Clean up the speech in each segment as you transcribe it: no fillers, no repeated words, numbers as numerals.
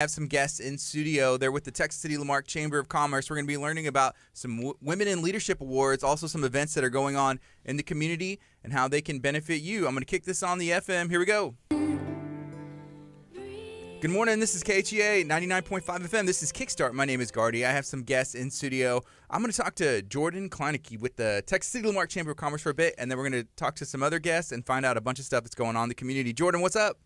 Have some guests in studio. They're with the Texas City Marque Chamber of Commerce. We're going to be learning about some Women in Leadership Awards, also some events that are going on in the community and how they can benefit you. I'm going to kick this on the FM. Here we go. Good morning. This is KHEA 99.5 FM. This is Kickstart. My name is Gardy. I have some guests in studio. I'm going to talk to Jordan Kleinecke with the Texas City Marque Chamber of Commerce for a bit, and then we're going to talk to some other guests and find out a bunch of stuff that's going on in the community. Jordan, what's up?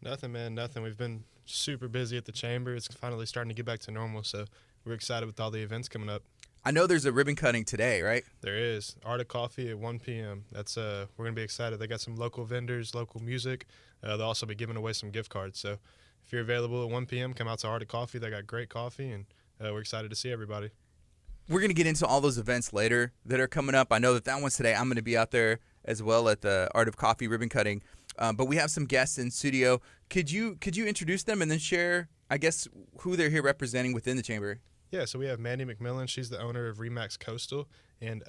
Nothing, man. Nothing. We've been super busy at the chamber. It's finally starting to get back to normal, so we're excited with all the events coming up. I know there's a ribbon cutting today, right? There is. Art of Coffee at 1 p.m. That's we're going to be excited. They got some local vendors, local music. They'll also be giving away some gift cards. So if you're available at 1 p.m., come out to Art of Coffee. They got great coffee, and we're excited to see everybody. We're going to get into all those events later that are coming up. I know that one's today. I'm going to be out there as well at the Art of Coffee ribbon cutting. But we have some guests in studio. Could you introduce them and then share, I guess, who they're here representing within the chamber? Yeah, so we have Mandy McMillan. She's the owner of Remax Coastal. And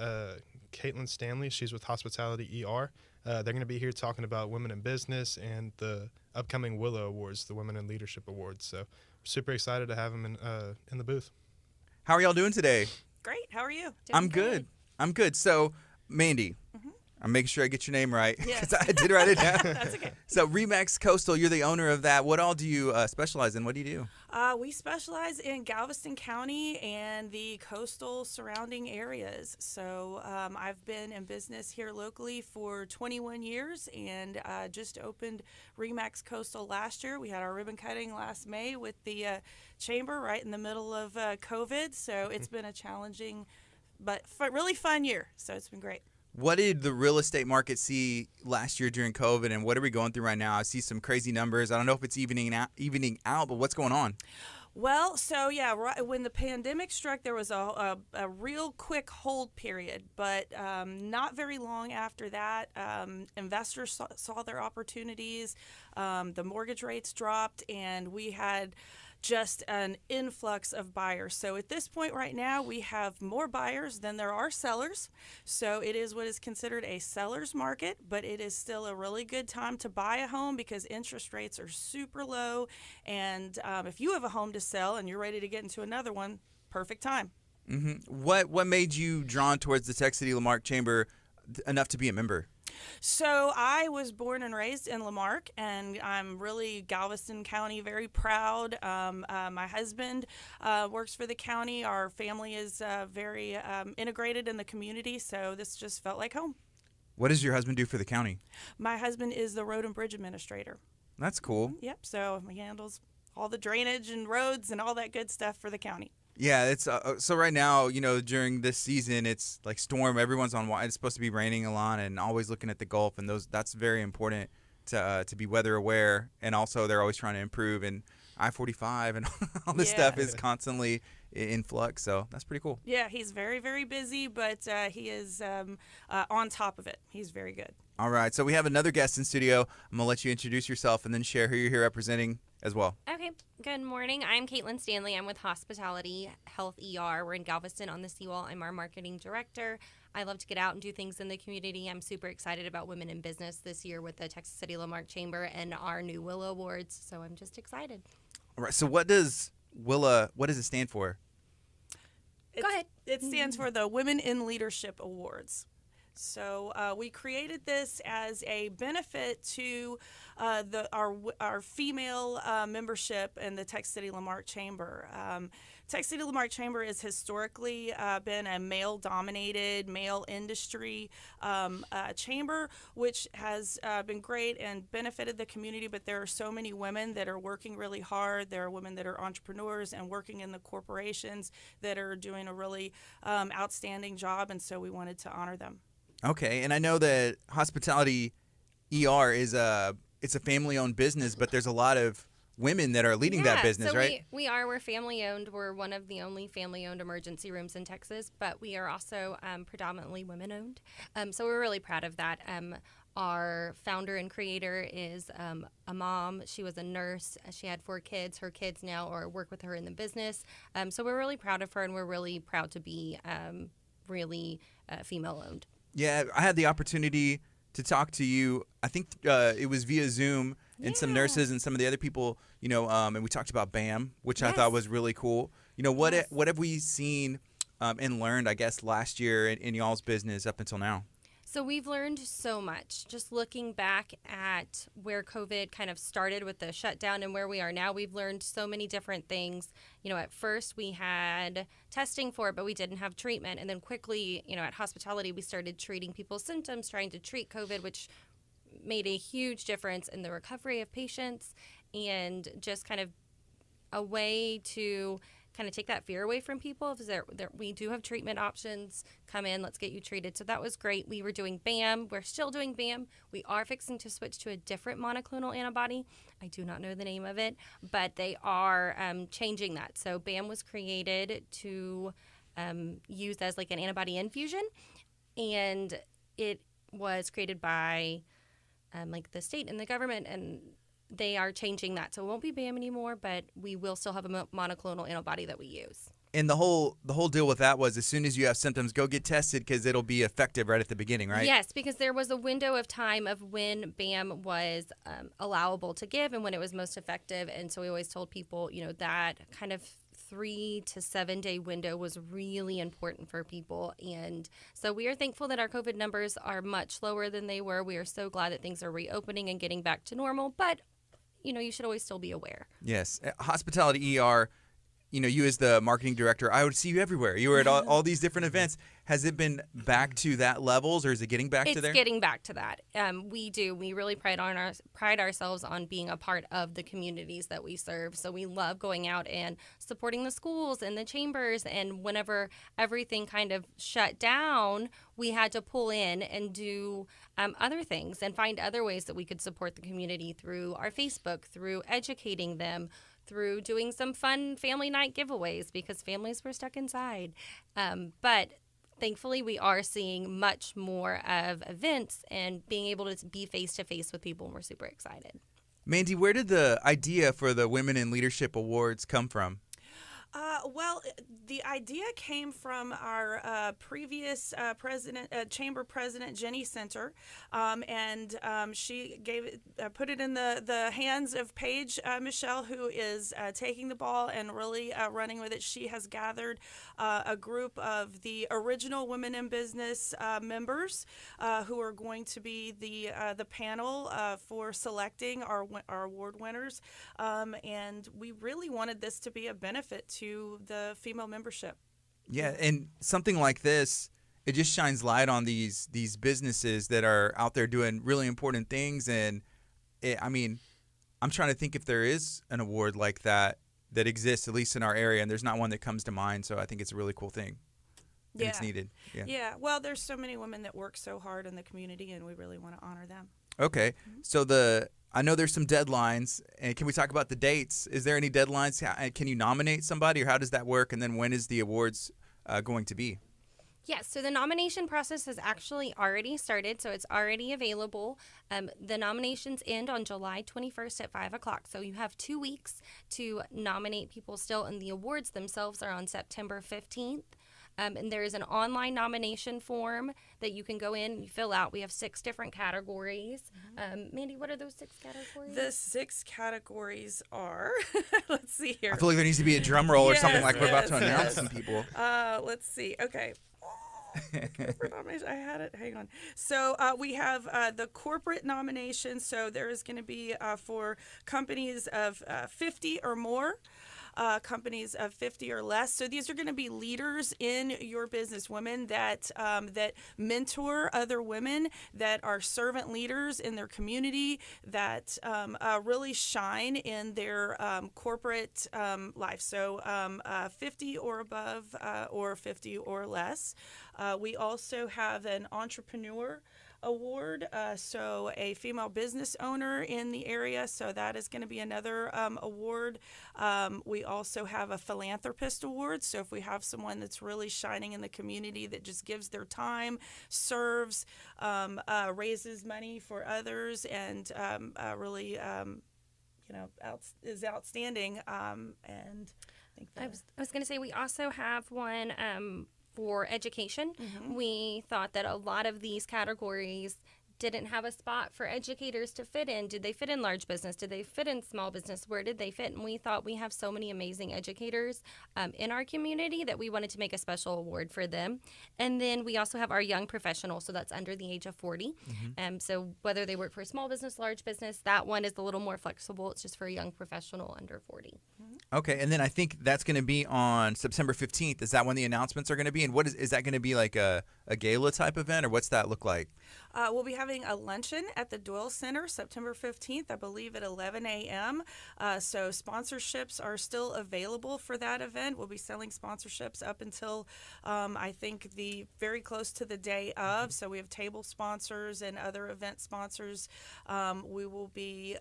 Caitlin Stanley, she's with Hospitality ER. They're going to be here talking about women in business and the upcoming Willow Awards, the Women in Leadership Awards. So we're super excited to have them in the booth. How are y'all doing today? Great. How are you? I'm good. I'm good. So, Mandy, I'm making sure I get your name right because I did write it down. That's okay. So, Remax Coastal, you're the owner of that. What all do you specialize in? What do you do? We specialize in Galveston County and the coastal surrounding areas. So I've been in business here locally for 21 years and just opened Remax Coastal last year. We had our ribbon cutting last May with the chamber right in the middle of COVID. So it's been a challenging but really fun year. So it's been great. What did the real estate market see last year during COVID, and what are we going through right now? I see some crazy numbers. I don't know if it's evening out, but what's going on? Well, so yeah, right when the pandemic struck, there was a real quick hold period, but not very long after that, investors saw their opportunities. The mortgage rates dropped, and we had just an influx of buyers. So at this point right now, we have more buyers than there are sellers. So it is what is considered a seller's market, but it is still a really good time to buy a home because interest rates are super low. And if you have a home to sell and you're ready to get into another one, perfect time. Mm-hmm. What made you drawn towards the Texas City Marque Chamber enough to be a member? So I was born and raised in Marque, and I'm really Galveston County very proud. My husband works for the county. Our family is very integrated in the community, so this just felt like home. What does your husband do for the county? My husband is the road and bridge administrator. That's cool. Yep, so he handles all the drainage and roads and all that good stuff for the county. Yeah, it's so right now, during this season, it's like storm. Everyone's on. It's supposed to be raining a lot, and always looking at the Gulf, and that's very important to be weather aware. And also, they're always trying to improve. And I-45 and all this stuff is constantly in flux. So that's pretty cool. Yeah, he's very, very busy, but he is on top of it. He's very good. All right, so we have another guest in studio. I'm gonna let you introduce yourself and then share who you're here representing as well. Okay, good morning. I'm Caitlin Stanley. I'm with Hospitality Health ER. We're in Galveston on the seawall. I'm our marketing director. I love to get out and do things in the community. I'm super excited about women in business this year with the Texas City Marque Chamber and our new Willow Awards, so I'm just excited. All right, so what does it stand for? Go ahead. It stands for the Women in Leadership Awards. So we created this as a benefit to our female membership in the Texas City Marque Chamber. Texas City Marque Chamber has historically been a male-dominated, male industry chamber, which has been great and benefited the community, but there are so many women that are working really hard. There are women that are entrepreneurs and working in the corporations that are doing a really outstanding job, and so we wanted to honor them. Okay, and I know that Hospitality ER is it's a family-owned business, but there's a lot of women that are leading that business, right? We're family-owned. We're one of the only family-owned emergency rooms in Texas, but we are also predominantly women-owned. So we're really proud of that. Our founder and creator is a mom. She was a nurse. She had 4 kids. Her kids now work with her in the business. So we're really proud of her, and we're really proud to be really female-owned. Yeah, I had the opportunity to talk to you. I think it was via Zoom, and some nurses and some of the other people, and we talked about BAM, which I thought was really cool. What have we seen and learned, I guess, last year in y'all's business up until now? So we've learned so much. Just looking back at where COVID kind of started with the shutdown and where we are now, we've learned so many different things. At first we had testing for it, but we didn't have treatment. And then quickly, at hospitality, we started treating people's symptoms, trying to treat COVID, which made a huge difference in the recovery of patients and just kind of a way to kind of take that fear away from people. We do have treatment options. Come in, let's get you treated. So that was great. We were doing BAM. We're still doing BAM. We are fixing to switch to a different monoclonal antibody. I do not know the name of it, but they are changing that. So BAM was created to use as like an antibody infusion, and it was created by like the state and the government, and they are changing that. So it won't be BAM anymore, but we will still have a monoclonal antibody that we use. And the whole deal with that was, as soon as you have symptoms, go get tested because it'll be effective right at the beginning, right? Yes, because there was a window of time of when BAM was allowable to give and when it was most effective. And so we always told people, that kind of 3 to 7 day window was really important for people. And so we are thankful that our COVID numbers are much lower than they were. We are so glad that things are reopening and getting back to normal. But you should always still be aware. Yes. Hospitality ER, you as the marketing director, I would see you everywhere. You were at all these different events. Has it been back to that levels, or is it getting back to there? It's getting back to that. We really pride ourselves on being a part of the communities that we serve. So we love going out and supporting the schools and the chambers. And whenever everything kind of shut down, we had to pull in and do other things and find other ways that we could support the community through our Facebook, through educating them, through doing some fun family night giveaways because families were stuck inside. But thankfully, we are seeing much more of events and being able to be face-to-face with people, and we're super excited. Mandy, where did the idea for the Women in Leadership Awards come from? Well, the idea came from our previous chamber president, Jenny Center, and she put it in the hands of Paige Michelle, who is taking the ball and really running with it. She has gathered a group of the original Women in Business members who are going to be the panel for selecting our award winners, and we really wanted this to be a benefit to the female membership. Yeah, and something like this, it just shines light on these businesses that are out there doing really important things. And I'm trying to think if there is an award like that exists, at least in our area, and there's not one that comes to mind. So I think it's a really cool thing. And it's needed. Yeah. Well, there's so many women that work so hard in the community, and we really want to honor them. Okay. So I know there's some deadlines, and can we talk about the dates? Is there any deadlines? Can you nominate somebody, or how does that work? And then when is the awards going to be? Yes, so the nomination process has actually already started, so it's already available. The nominations end on July 21st at 5 o'clock, so you have 2 weeks to nominate people still, and the awards themselves are on September 15th. And there is an online nomination form that you can go in and fill out. We have 6 different categories. Mandy, what are those 6 categories? The 6 categories are, let's see here. I feel like there needs to be a drum roll or something like we're about to announce some people. Let's see. Okay. I had it. Hang on. So we have the corporate nomination. So there is going to be for companies of 50 or more. Companies of 50 or less. So these are going to be leaders in your business, women that mentor other women, that are servant leaders in their community, that really shine in their corporate life. So 50 or above or 50 or less. We also have an entrepreneur award, so a female business owner in the area, so that is going to be another award. We also have a philanthropist award, so if we have someone that's really shining in the community that just gives their time, serves, raises money for others, and really is outstanding. And I was going to say we also have one for education. We thought that a lot of these categories didn't have a spot for educators to fit in. Did they fit in large business? Did they fit in small business? Where did they fit? And we thought we have so many amazing educators in our community that we wanted to make a special award for them. And then we also have our young professionals, so that's under the age of 40. So whether they work for a small business, large business, that one is a little more flexible. It's just for a young professional under 40. Okay, and then I think that's going to be on September 15th. Is that when the announcements are going to be? And what is that going to be, like a gala type event, or what's that look like? We'll be having a luncheon at the Doyle Center September 15th, I believe at 11 a.m. So sponsorships are still available for that event. We'll be selling sponsorships up until I think the very close to the day of. So we have table sponsors and other event sponsors. We will be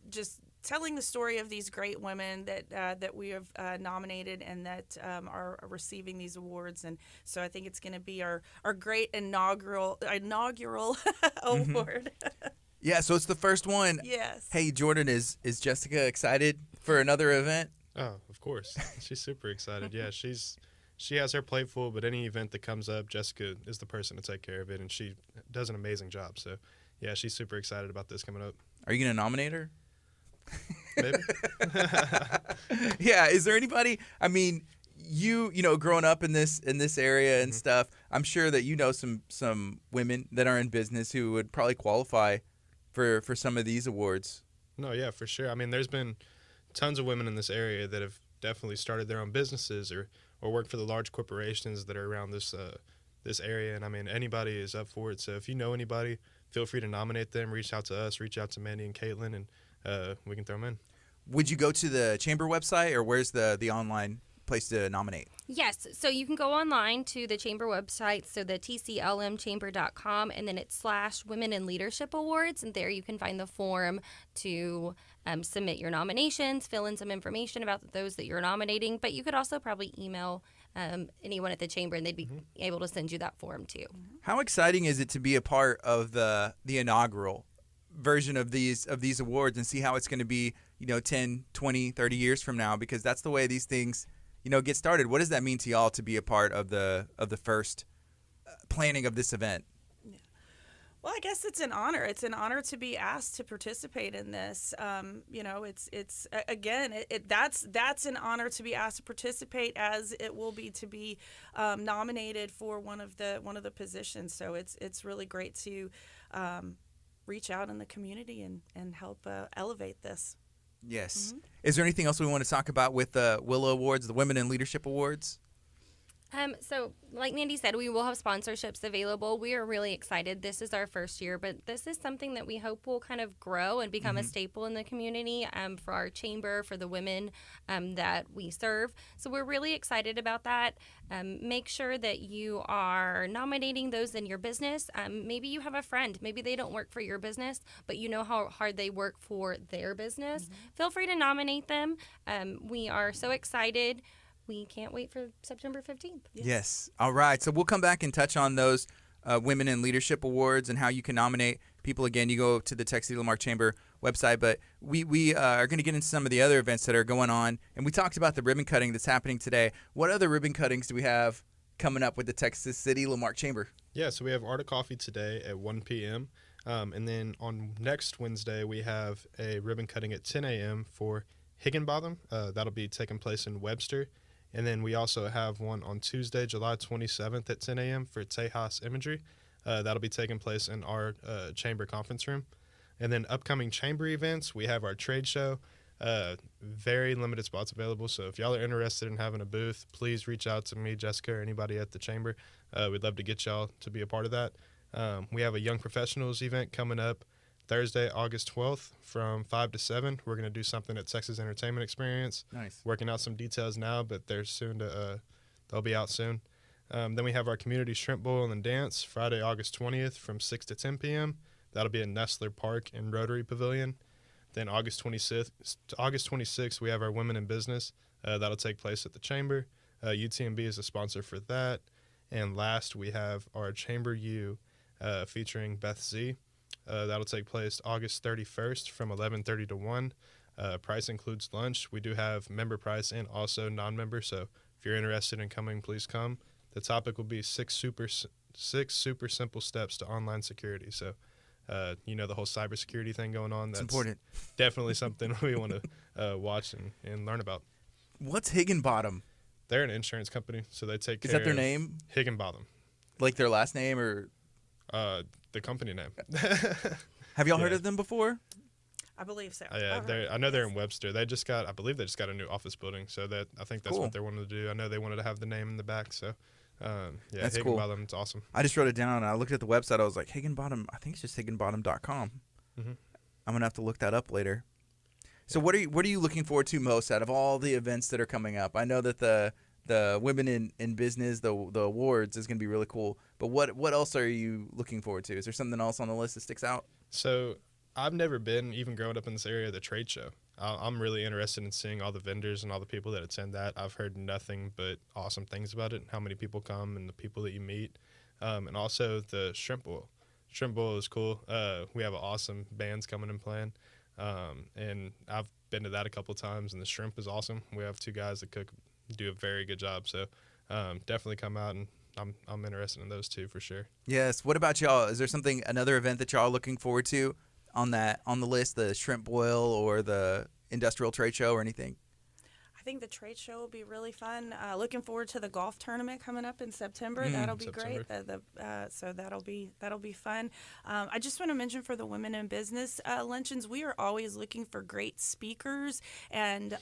just telling the story of these great women that we have nominated and that are receiving these awards. And so I think it's going to be our great inaugural award. Yeah, so it's the first one. Yes. Hey, Jordan, is Jessica excited for another event? Oh, of course. She's super excited. Yeah, she has her plate full, but any event that comes up, Jessica is the person to take care of it, and she does an amazing job. So, yeah, she's super excited about this coming up. Are you going to nominate her? Maybe. Yeah, is there anybody, I mean, you know, growing up in this area and stuff, I'm sure that you know some women that are in business who would probably qualify for some of these awards. No, yeah, for sure. I mean, there's been tons of women in this area that have definitely started their own businesses or work for the large corporations that are around this area. And I mean, anybody is up for it. So if you know anybody, feel free to nominate them. Reach out to us. Reach out to Mandy and Caitlin, and we can throw them in. Would you go to the chamber website, or where's the online place to nominate? Yes, so you can go online to the chamber website, so the TCLMchamber.com, and then it's /Women in Leadership Awards, and there you can find the form to submit your nominations, fill in some information about those that you're nominating, but you could also probably email anyone at the chamber, and they'd be able to send you that form too. How exciting is it to be a part of the inaugural version of these awards and see how it's going to be, 10, 20, 30 years from now, because that's the way these things, get started. What does that mean to y'all to be a part of the first planning of this event? Well, I guess it's an honor. It's an honor to be asked to participate in this. It's again, that's an honor to be asked to participate, as it will be to be nominated for one of the positions. So it's really great to reach out in the community and help elevate this. Yes. Mm-hmm. Is there anything else we want to talk about with the Willow Awards, the Women in Leadership Awards? So like Mandy said, we will have sponsorships available. We are really excited. This is our first year, but this is something that we hope will kind of grow and become a staple in the community for our chamber, for the women that we serve. So we're really excited about that. Make sure that you are nominating those in your business. Maybe you have a friend. Maybe they don't work for your business, but you know how hard they work for their business. Feel free to nominate them. We are so excited. We can't wait for September 15th. Yes. All right. So we'll come back and touch on those Women in Leadership Awards and how you can nominate people. Again, you go to the Texas City Lamarque Chamber website. But we are going to get into some of the other events that are going on. And we talked about the ribbon cutting that's happening today. What other ribbon cuttings do we have coming up with the Texas City Lamarque Chamber? Yeah, so we have Art of Coffee today at 1 p.m. And then on next Wednesday, we have a ribbon cutting at 10 a.m. for Higginbotham. That'll be taking place in Webster. And then we also have one on Tuesday, July 27th at 10 a.m. for Tejas Imagery. That'll be taking place in our chamber conference room. And then upcoming chamber events, we have our trade show. Very limited spots available. So if y'all are interested in having a booth, please reach out to me, Jessica, or anybody at the chamber. We'd love to get y'all to be a part of that. We have a Young Professionals event coming up Thursday, August 12th from 5 to 7. We're going to do something at Texas Entertainment Experience. Nice. Working out some details now, but they're soon to they'll be out soon. Then we have our Community Shrimp Boil and Dance Friday, August 20th from 6 to 10 p.m. That'll be in Nestler Park in Rotary Pavilion. Then August 26th, we have our Women in Business. That'll take place at the Chamber. UTMB is a sponsor for that. And last, we have our Chamber U featuring Beth Z. That'll take place August 31st from 11:30 to 1. Price includes lunch. We do have member price and also non-member, so if you're interested in coming, please come. The topic will be six 6 super simple steps to online security. So, the whole cybersecurity thing going on. That's important. Definitely something we want to watch and learn about. What's Higginbottom? They're an insurance company, so they take care Is that their of name? Higginbottom, Like their last name, or the company name. have y'all heard Yeah. of them before? I believe so. Yeah, I know they're in Webster. I believe they just got a new office building, so I think that's Cool. what they wanted to do. I know they wanted to have the name in the back, so That's cool. Higginbottom, it's awesome. I just wrote it down and I looked at the website. I was like, Higginbottom. I think it's just higginbottom.com. Mhm. I'm gonna have to look that up later. So what are you looking forward to most out of all the events that are coming up? I know that the Women in Business, the awards is gonna be really cool. But what else are you looking forward to? Is there something else on the list that sticks out? So I've never been, even growing up in this area, the trade show. I'm really interested in seeing all the vendors and all the people that attend that. I've heard nothing but awesome things about it, how many people come and the people that you meet. And also the shrimp boil. Shrimp boil is cool. We have awesome bands coming and playing. And I've been to that a couple times, and the shrimp is awesome. We have 2 guys that do a very good job. So definitely come out, and I'm interested in those 2 for sure. Yes. What about y'all? Is there another event that y'all are looking forward to on the list, the shrimp boil or the industrial trade show or anything? I think the trade show will be really fun. Looking forward to the golf tournament coming up in September. That'll be great. So that'll be fun. I just want to mention for the Women in Business luncheons, we are always looking for great speakers and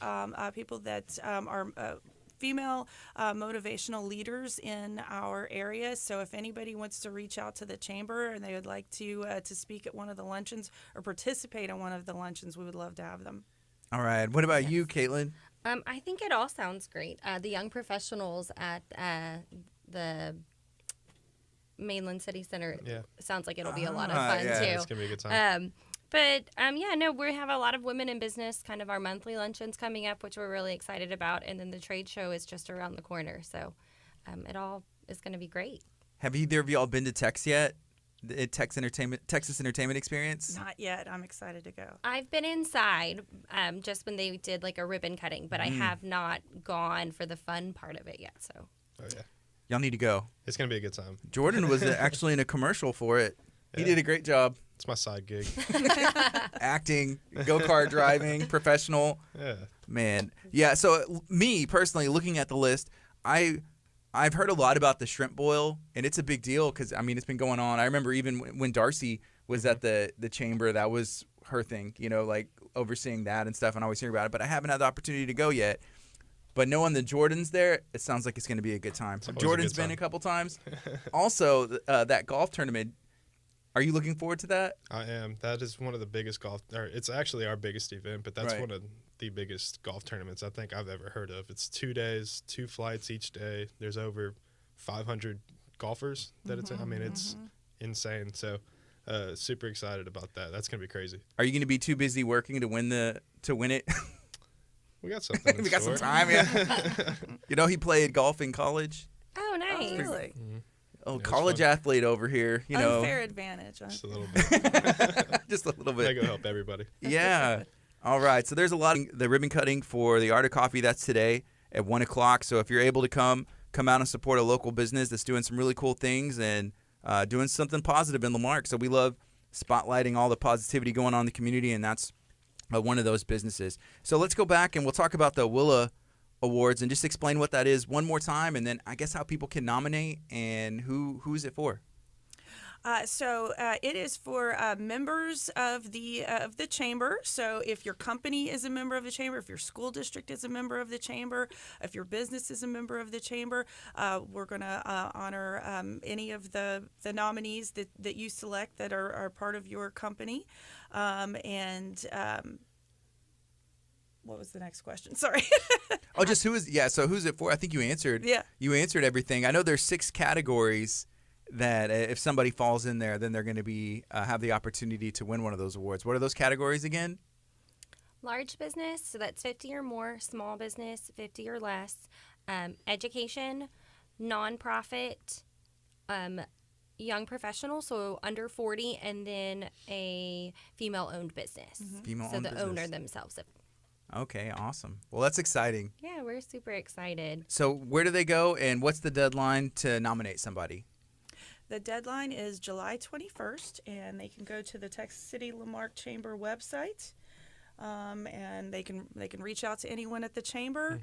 people that are female motivational leaders in our area. So if anybody wants to reach out to the chamber and they would like to speak at one of the luncheons or participate in one of the luncheons, we would love to have them. All right. What about you, Caitlin? I think it all sounds great. The young professionals at the Mainland City Center sounds like it'll be a lot of fun, yeah, too. It's going to be a good time. We have a lot of Women in Business, kind of our monthly luncheons coming up, which we're really excited about. And then the trade show is just around the corner. So it all is going to be great. Have either of y'all been to Tex yet? The Texas Entertainment Experience? Not yet. I'm excited to go. I've been inside just when they did like a ribbon cutting, but I have not gone for the fun part of it yet. So. Oh, yeah. Y'all need to go. It's going to be a good time. Jordan was actually in a commercial for it. He Yeah. did a great job. It's my side gig. Acting, go-kart driving, professional. Yeah. Man. Yeah, so me, personally, looking at the list, I've heard a lot about the shrimp boil, and it's a big deal because, it's been going on. I remember even when Darcy was at the chamber, that was her thing, like overseeing that and stuff, and I always hear about it. But I haven't had the opportunity to go yet. But knowing the Jordan's there, it sounds like it's going to be a good time. always a Jordan's good been time. a couple times. Also, that golf tournament, are you looking forward to that? I am. That is one of the biggest it's actually our biggest event, but that's Right. one of the biggest golf tournaments I think I've ever heard of. It's 2 days, 2 flights each day. There's over 500 golfers that attend. It's insane. So super excited about that. That's going to be crazy. Are you going to be too busy working to win it? We got something in We got some store. time, yeah. He played golf in college. Oh, nice. Oh, really? Oh, it's college fun. athlete over here, Unfair advantage. Huh? Just a little bit. just a little They bit. go help everybody. Yeah. All right. So there's a lot of the ribbon cutting for the Art of Coffee. That's today at 1:00. So if you're able to come out and support a local business that's doing some really cool things and doing something positive in Lamarck. So we love spotlighting all the positivity going on in the community, and that's one of those businesses. So let's go back and we'll talk about the WILA Awards and just explain what that is one more time, and then I guess how people can nominate and who's it for. So it is for members of the chamber. So if your company is a member of the chamber, if your school district is a member of the chamber, if your business is a member of the chamber, we're going to honor any of the nominees that you select that are part of your company. What was the next question? Sorry. Oh, just so who's it for? I think you answered. Yeah. You answered everything. I know there's 6 categories that if somebody falls in there, then they're going to be have the opportunity to win one of those awards. What are those categories again? Large business, so that's 50 or more. Small business, 50 or less. Education, nonprofit, young professional, so under 40, and then a female-owned business. Female-owned So the business. owner themselves. Okay, awesome. Well, that's exciting. Yeah, we're super excited. So where do they go, and what's the deadline to nominate somebody? The deadline is July 21st, and they can go to the Texas City Marque Chamber website, and they can reach out to anyone at the chamber.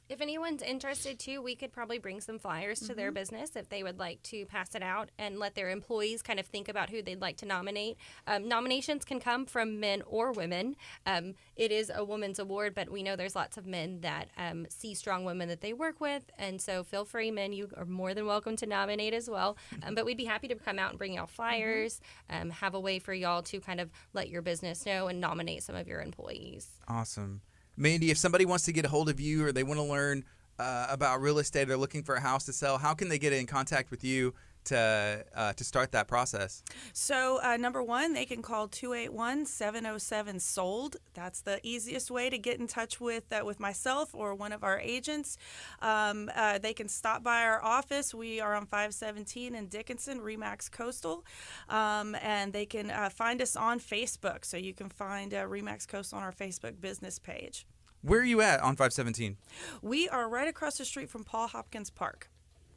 If anyone's interested too, we could probably bring some flyers to their business if they would like to pass it out and let their employees kind of think about who they'd like to nominate. Nominations can come from men or women. It is a women's award, but we know there's lots of men that see strong women that they work with, and so feel free, men, you are more than welcome to nominate as well. But we'd be happy to come out and bring y'all flyers, have a way for y'all to kind of let your business know and nominate some of your employees. Awesome. Mandy, if somebody wants to get a hold of you or they want to learn about real estate, they're looking for a house to sell, how can they get in contact with you to start that process? So number one, they can call 281-707-SOLD. That's the easiest way to get in touch with myself or one of our agents. They can stop by our office. We are on 517 in Dickinson, Remax Coastal. And they can find us on Facebook. So you can find Remax Coastal on our Facebook business page. Where are you at on 517? We are right across the street from Paul Hopkins Park.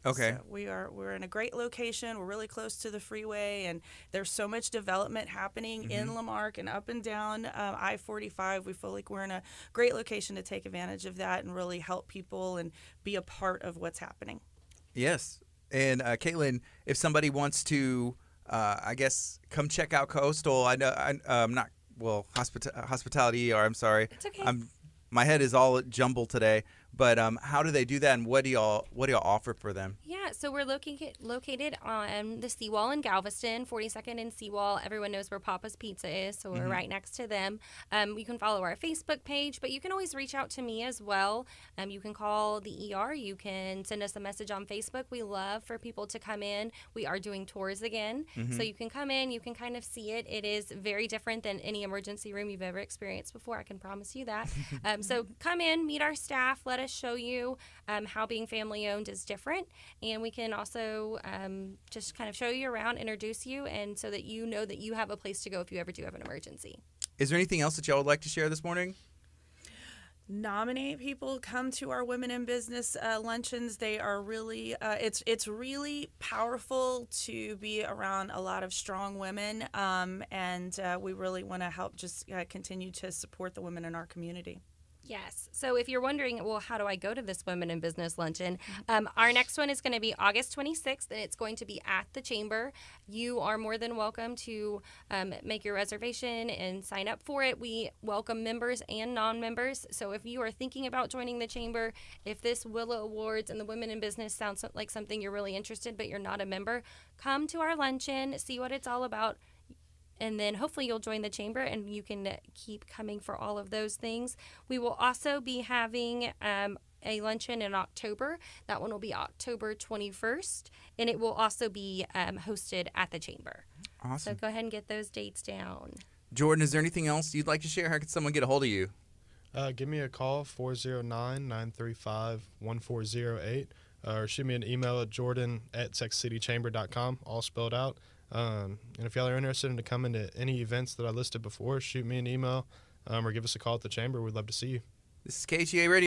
Okay. So we're in a great location. We're really close to the freeway, and there's so much development happening in Lamarque and up and down I-45. We feel like we're in a great location to take advantage of that and really help people and be a part of what's happening. Yes. And Caitlin, if somebody wants to, I guess, come check out Coastal, I know I'm not hospitality ER. I'm sorry. It's okay. My head is all jumbled today. But how do they do that, and what do y'all offer for them? Yeah, so we're located on the Seawall in Galveston, 42nd and Seawall. Everyone knows where Papa's Pizza is, so we're right next to them. You can follow our Facebook page, but you can always reach out to me as well. You can call the ER. You can send us a message on Facebook. We love for people to come in. We are doing tours again, so you can come in. You can kind of see it. It is very different than any emergency room you've ever experienced before. I can promise you that. So come in, meet our staff, let us show you how being family owned is different, and we can also just kind of show you around, introduce you, and so that you know that you have a place to go if you ever do have an emergency. Is there anything else that y'all would like to share this morning? Nominate people, come to our Women in Business luncheons. They are really it's really powerful to be around a lot of strong women, and we really want to help just continue to support the women in our community. Yes. So if you're wondering, well, how do I go to this Women in Business luncheon? Our next one is going to be August 26th, and it's going to be at the Chamber. You are more than welcome to make your reservation and sign up for it. We welcome members and non-members. So if you are thinking about joining the Chamber, if this Willow Awards and the Women in Business sounds like something you're really interested, but you're not a member, come to our luncheon, see what it's all about. And then hopefully you'll join the chamber and you can keep coming for all of those things. We will also be having a luncheon in October. That one will be October 21st. And it will also be hosted at the chamber. Awesome. So go ahead and get those dates down. Jordan, is there anything else you'd like to share? How can someone get a hold of you? Give me a call, 409-935-1408. Or shoot me an email at jordan@texascitychamber.com, all spelled out. And if y'all are interested in coming to any events that I listed before, shoot me an email or give us a call at the chamber. We'd love to see you. This is KHEA Radio.